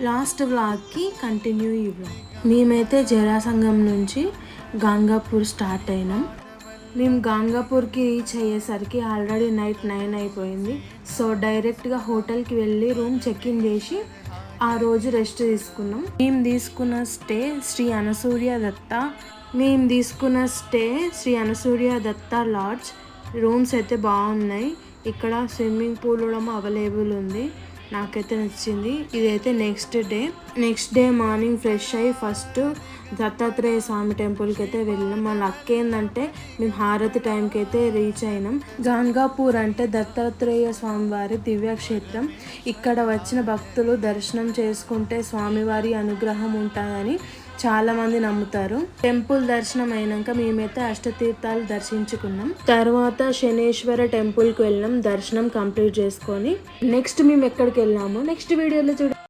Last వ్లాగ్కి continue ఈ vlog. మేమైతే జరాసంగం నుంచి గాంగాపూర్ స్టార్ట్ అయినాం. మేము గాంగాపూర్కి రీచ్ అయ్యేసరికి ఆల్రెడీ నైట్ 9 అయిపోయింది. సో డైరెక్ట్గా హోటల్కి వెళ్ళి రూమ్ చెక్ఇన్ చేసి ఆ రోజు రెస్ట్ తీసుకున్నాం. మేము తీసుకున్న stay Shri Anasuya Datta lodge. Rooms అయితే బాగున్నాయి. ఇక్కడ స్విమ్మింగ్ పూల్ కూడా అవైలబుల్ ఉంది. నాకైతే నచ్చింది. ఇదైతే నెక్స్ట్ డే మార్నింగ్ ఫ్రెష్ అయ్యి ఫస్ట్ దత్తాత్రేయ స్వామి టెంపుల్కి అయితే వెళ్ళాం. మా లక్ ఏంటంటే మేము హారతి టైంకి అయితే రీచ్ అయినాం. గాంగాపూర్ అంటే దత్తాత్రేయ స్వామి వారి దివ్యక్షేత్రం. ఇక్కడ వచ్చిన భక్తులు దర్శనం చేసుకుంటే స్వామివారి అనుగ్రహం ఉంటుందని చాలామంది నమ్ముతారు. టెంపుల్ దర్శనం అయినాక మేమైతే అష్టతీర్థాలు దర్శించుకున్నాం. తర్వాత శనేశ్వర టెంపుల్కి వెళ్ళాం దర్శనం కంప్లీట్ చేసుకొని. నెక్స్ట్ మేము ఎక్కడికి వెళ్ళాము నెక్స్ట్ వీడియోలో చూడండి.